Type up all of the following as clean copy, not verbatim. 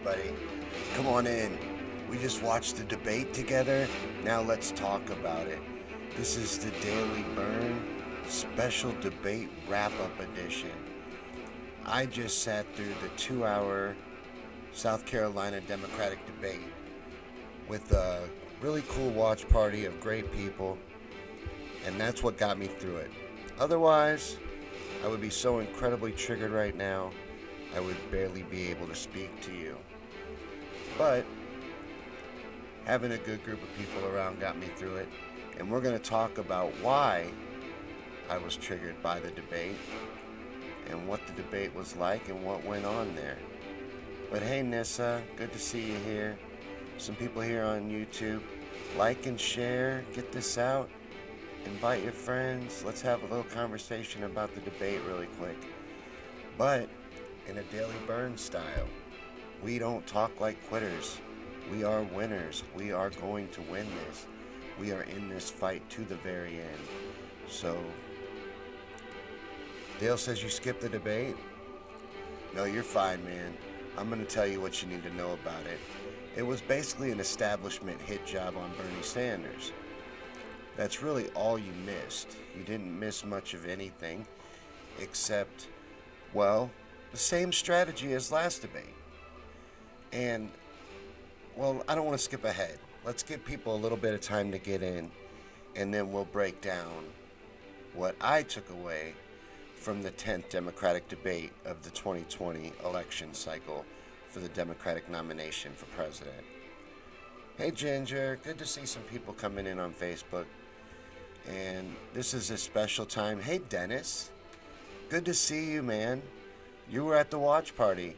everybody. Come on in. We just watched the debate together. Now let's talk about it. This is the Daily Bern Special Debate Wrap Up Edition. I just sat through the 2 hour South Carolina Democratic debate with a really cool watch party of great people, and that's what got me through it. Otherwise, I would be so incredibly triggered right now, I would barely be able to speak to you. But having a good group of people around got me through it, and we're going to talk about why I was triggered by the debate and what the debate was like and what went on there. But hey, Nissa, good to see you here. Some people here on YouTube. Like and share, get this out. Invite your friends. Let's have a little conversation about the debate really quick. But in a Daily Bern style, we don't talk like quitters. We are winners. We are going to win this. We are in this fight to the very end. So, Dale says you skipped the debate? No, you're fine, man. I'm going to tell you what you need to know about it. It was basically an establishment hit job on Bernie Sanders. That's really all you missed. You didn't miss much of anything except, well, the same strategy as last debate. And, well, I don't want to skip ahead. Let's give people a little bit of time to get in, and then we'll break down what I took away from the 10th Democratic debate of the 2020 election cycle for the Democratic nomination for president. Hey Ginger, good to see some people coming in on Facebook. And this is a special time. Hey Dennis, good to see you, man. You were at the watch party.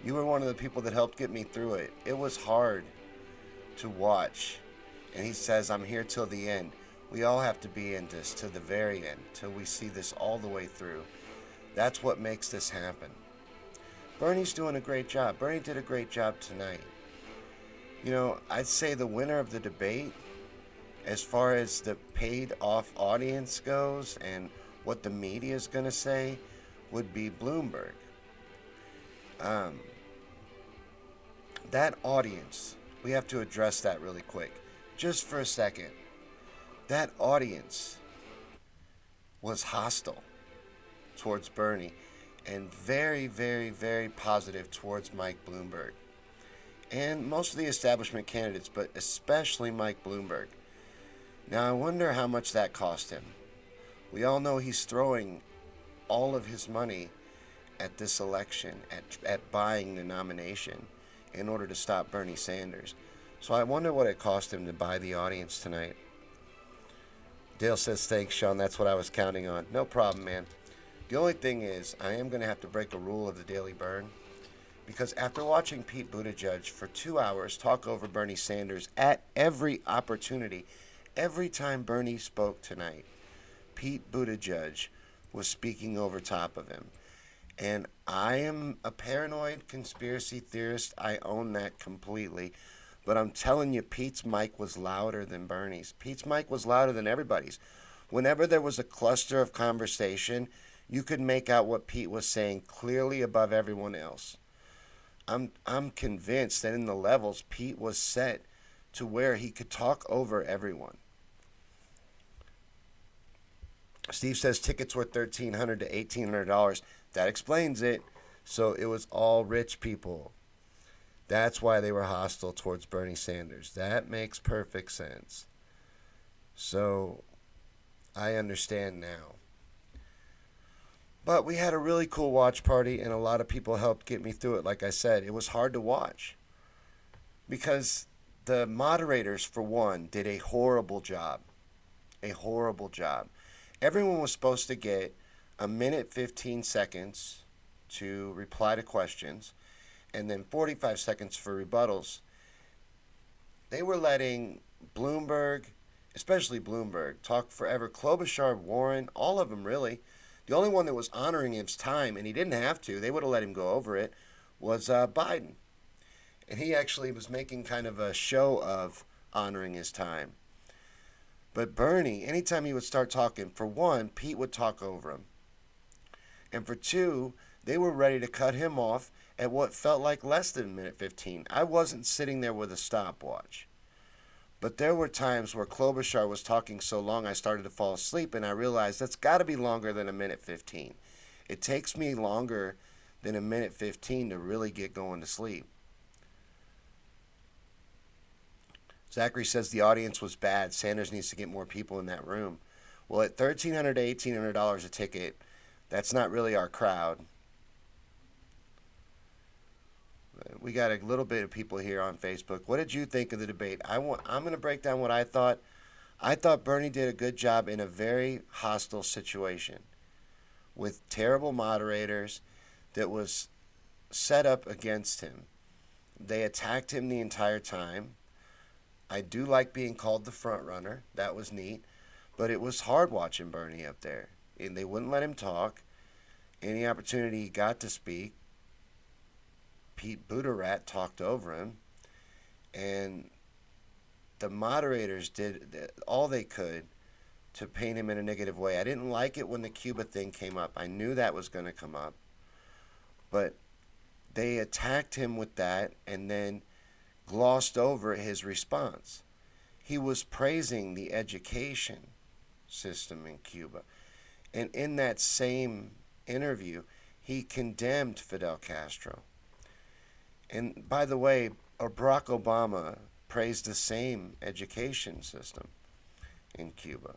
You were one of the people that helped get me through it. It was hard to watch. And he says, I'm here till the end. We all have to be in this to the very end, till we see this all the way through. That's what makes this happen. Bernie's doing a great job. Bernie did a great job tonight. You know, I'd say the winner of the debate, as far as the paid off audience goes and what the media is going to say, would be Bloomberg. That audience, we have to address that really quick. Just for a second. That audience was hostile towards Bernie and very, very, very positive towards Mike Bloomberg. And most of the establishment candidates, but especially Mike Bloomberg. Now, I wonder how much that cost him. We all know he's throwing all of his money at this election, at buying the nomination in order to stop Bernie Sanders. So I wonder what it cost him to buy the audience tonight. Dale says, thanks, Sean. That's what I was counting on. No problem, man. The only thing is, I am going to have to break a rule of the Daily Bern, because after watching Pete Buttigieg for 2 hours talk over Bernie Sanders at every opportunity, every time Bernie spoke tonight, Pete Buttigieg was speaking over top of him. And I am a paranoid conspiracy theorist. I own that completely. But I'm telling you, Pete's mic was louder than Bernie's. Pete's mic was louder than everybody's. Whenever there was a cluster of conversation, you could make out what Pete was saying clearly above everyone else. I'm convinced that in the levels, Pete was set to where he could talk over everyone. Steve says tickets were $1,300 to $1,800. That explains it. So it was all rich people. That's why they were hostile towards Bernie Sanders. That makes perfect sense. So I understand now. But we had a really cool watch party, and a lot of people helped get me through it. Like I said, it was hard to watch because the moderators, for one, did a horrible job. A horrible job. Everyone was supposed to get a minute 15 seconds to reply to questions and then 45 seconds for rebuttals. They were letting Bloomberg, especially Bloomberg, talk forever. Klobuchar, Warren, all of them really. The only one that was honoring his time, and he didn't have to, they would have let him go over it, was Biden. And he actually was making kind of a show of honoring his time. But Bernie, anytime he would start talking, for one, Pete would talk over him. And for two, They were ready to cut him off at what felt like less than a minute 15. I wasn't sitting there with a stopwatch. But there were times where Klobuchar was talking so long I started to fall asleep, and I realized that's got to be longer than a minute 15. It takes me longer than a minute 15 to really get going to sleep. Zachary says the audience was bad. Sanders needs to get more people in that room. Well, at $1,300 to $1,800 a ticket, that's not really our crowd. We got a little bit of people here on Facebook. What did you think of the debate? I'm going to break down what I thought. I thought Bernie did a good job in a very hostile situation with terrible moderators that was set up against him. They attacked him the entire time. I do like being called the front runner. That was neat. But it was hard watching Bernie up there. And they wouldn't let him talk. Any opportunity he got to speak, Pete Buttigieg talked over him. And the moderators did all they could to paint him in a negative way. I didn't like it when the Cuba thing came up. I knew that was going to come up. But they attacked him with that and then glossed over his response. He was praising the education system in Cuba. And in that same interview, he condemned Fidel Castro. And by the way, Barack Obama praised the same education system in Cuba,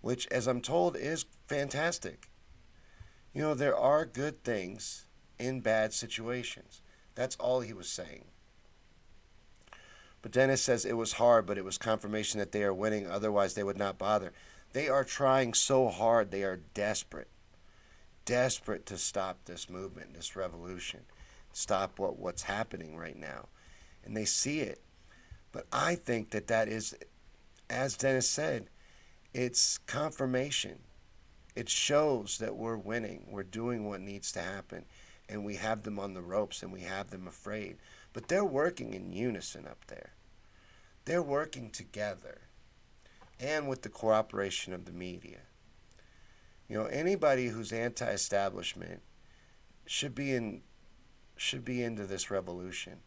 which, as I'm told, is fantastic. You know, there are good things in bad situations. That's all he was saying. But Dennis says it was hard, but it was confirmation that they are winning. Otherwise, they would not bother. They are trying so hard. They are desperate to stop this movement, this revolution, stop what's happening right now. And they see it. But I think that is, as Dennis said, it's confirmation. It shows that we're winning. We're doing what needs to happen. And we have them on the ropes and we have them afraid. But they're working in unison up there. They're working together. And with the cooperation of the media. You know, anybody who's anti-establishment should be into this revolution.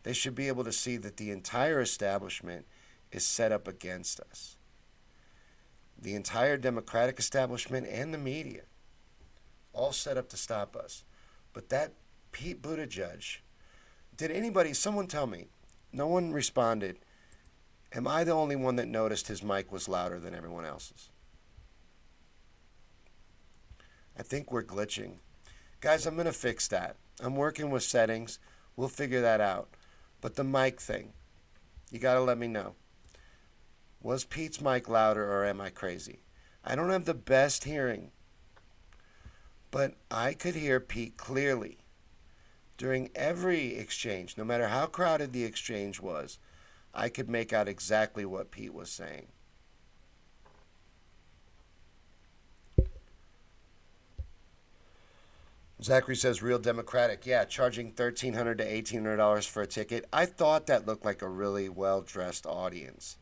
They should be able to see that the entire establishment is set up against us. The entire Democratic establishment and the media, all set up to stop us. But that Pete Buttigieg, someone tell me, no one responded. Am I the only one that noticed his mic was louder than everyone else's? I think we're glitching. Guys, I'm going to fix that. I'm working with settings. We'll figure that out. But the mic thing, you got to let me know. Was Pete's mic louder or am I crazy? I don't have the best hearing, but I could hear Pete clearly during every exchange. No matter how crowded the exchange was, I could make out exactly what Pete was saying. Zachary says, real Democratic. Yeah, charging $1,300 to $1,800 for a ticket. I thought that looked like a really well-dressed audience,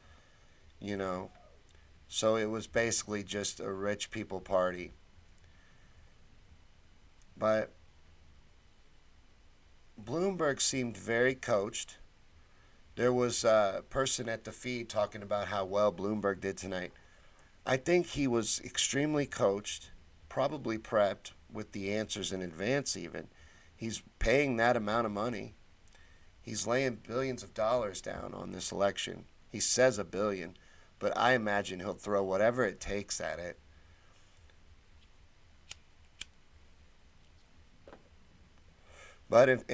you know. So it was basically just a rich people party. But Bloomberg seemed very coached. There was a person at the feed talking about how well Bloomberg did tonight. I think he was extremely coached, probably prepped with the answers in advance even. He's paying that amount of money. He's laying billions of dollars down on this election. He says $1 billion, but I imagine he'll throw whatever it takes at it. But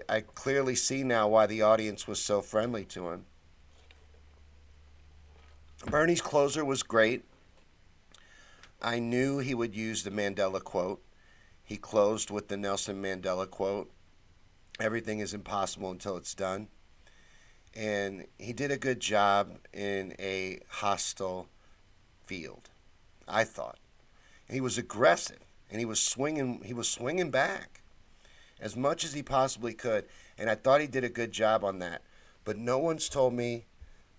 I clearly see now why the audience was so friendly to him. Bernie's closer was great. I knew he would use the Mandela quote. He closed with the Nelson Mandela quote. Everything is impossible until it's done. And he did a good job in a hostile field, I thought. And he was aggressive, and he was swinging back as much as he possibly could, and I thought he did a good job on that. But no one's told me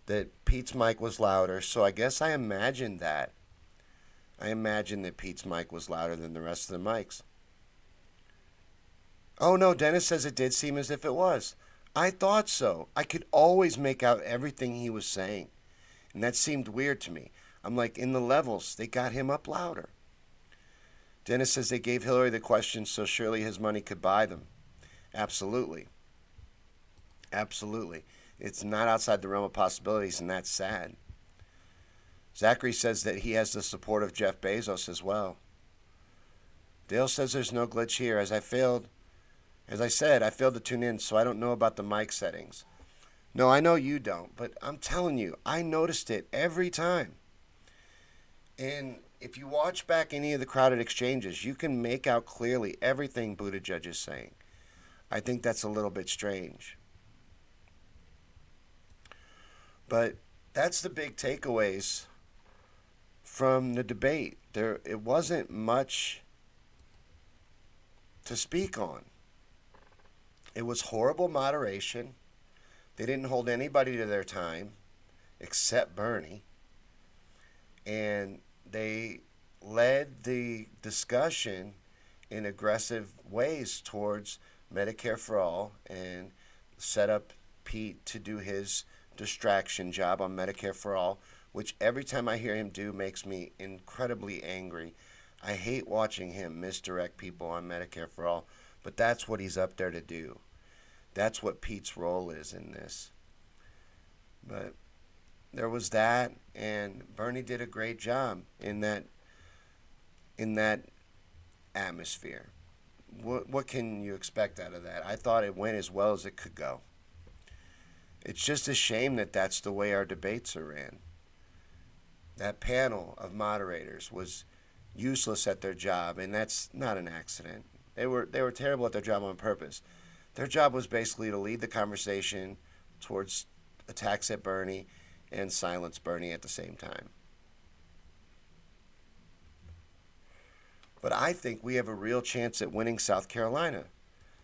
that Pete's mic was louder, so I guess I imagined that. I imagined that Pete's mic was louder than the rest of the mics. Oh no, Dennis says it did seem as if it was. I thought so. I could always make out everything he was saying. And that seemed weird to me. I'm like, in the levels, they got him up louder. Dennis says they gave Hillary the questions so surely his money could buy them. Absolutely. Absolutely. It's not outside the realm of possibilities, and that's sad. Zachary says that he has the support of Jeff Bezos as well. Dale says there's no glitch here. As I said, I failed to tune in, so I don't know about the mic settings. No, I know you don't, but I'm telling you, I noticed it every time. And if you watch back any of the crowded exchanges, you can make out clearly everything Buttigieg is saying. I think that's a little bit strange. But that's the big takeaways from the debate. It wasn't much to speak on. It was horrible moderation. They didn't hold anybody to their time except Bernie. And they led the discussion in aggressive ways towards Medicare for all and set up Pete to do his distraction job on Medicare for all, which every time I hear him do makes me incredibly angry. I hate watching him misdirect people on Medicare for all, but that's what he's up there to do. That's what Pete's role is in this. But there was that, and Bernie did a great job in that atmosphere. What can you expect out of that? I thought it went as well as it could go. It's just a shame that that's the way our debates are ran. That panel of moderators was useless at their job, and that's not an accident. They were terrible at their job on purpose. Their job was basically to lead the conversation towards attacks at Bernie and silence Bernie at the same time. But I think we have a real chance at winning South Carolina.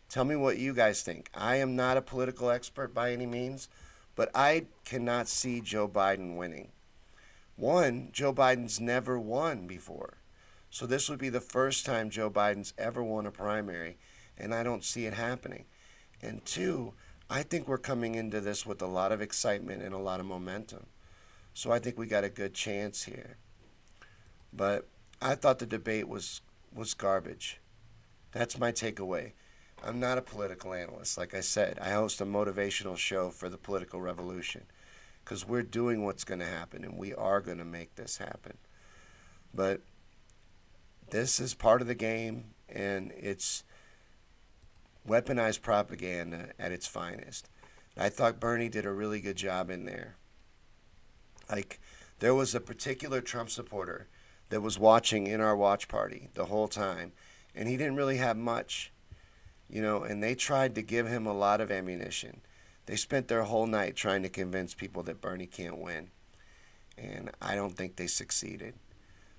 Tell me what you guys think. I am not a political expert by any means, but I cannot see Joe Biden winning. One, Joe Biden's never won before. So this would be the first time Joe Biden's ever won a primary, and I don't see it happening. And two, I think we're coming into this with a lot of excitement and a lot of momentum. So I think we got a good chance here. But I thought the debate was garbage. That's my takeaway. I'm not a political analyst. Like I said, I host a motivational show for the political revolution because we're doing what's going to happen, and we are going to make this happen. But this is part of the game, and it's weaponized propaganda at its finest. I thought Bernie did a really good job in there. Like, there was a particular Trump supporter that was watching in our watch party the whole time, and he didn't really have much, and they tried to give him a lot of ammunition. They spent their whole night trying to convince people that Bernie can't win, and I don't think they succeeded.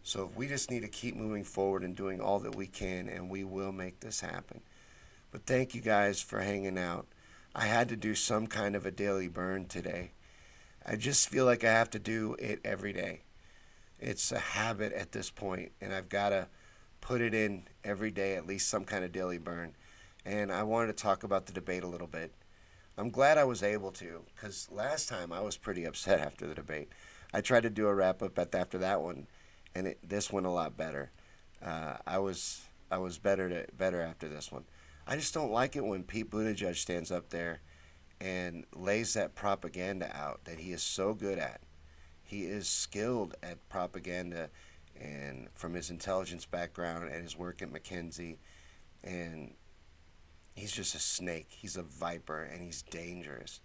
So we just need to keep moving forward and doing all that we can, and we will make this happen. But thank you guys for hanging out. I had to do some kind of a daily burn today. I just feel like I have to do it every day. It's a habit at this point, and I've got to put it in every day, at least some kind of daily burn. And I wanted to talk about the debate a little bit. I'm glad I was able to, because last time I was pretty upset after the debate. I tried to do a wrap-up after that one, and this went a lot better. I was better after this one. I just don't like it when Pete Buttigieg stands up there and lays that propaganda out that he is so good at. He is skilled at propaganda, and from his intelligence background and his work at McKinsey, and he's just a snake. He's a viper, and he's dangerous.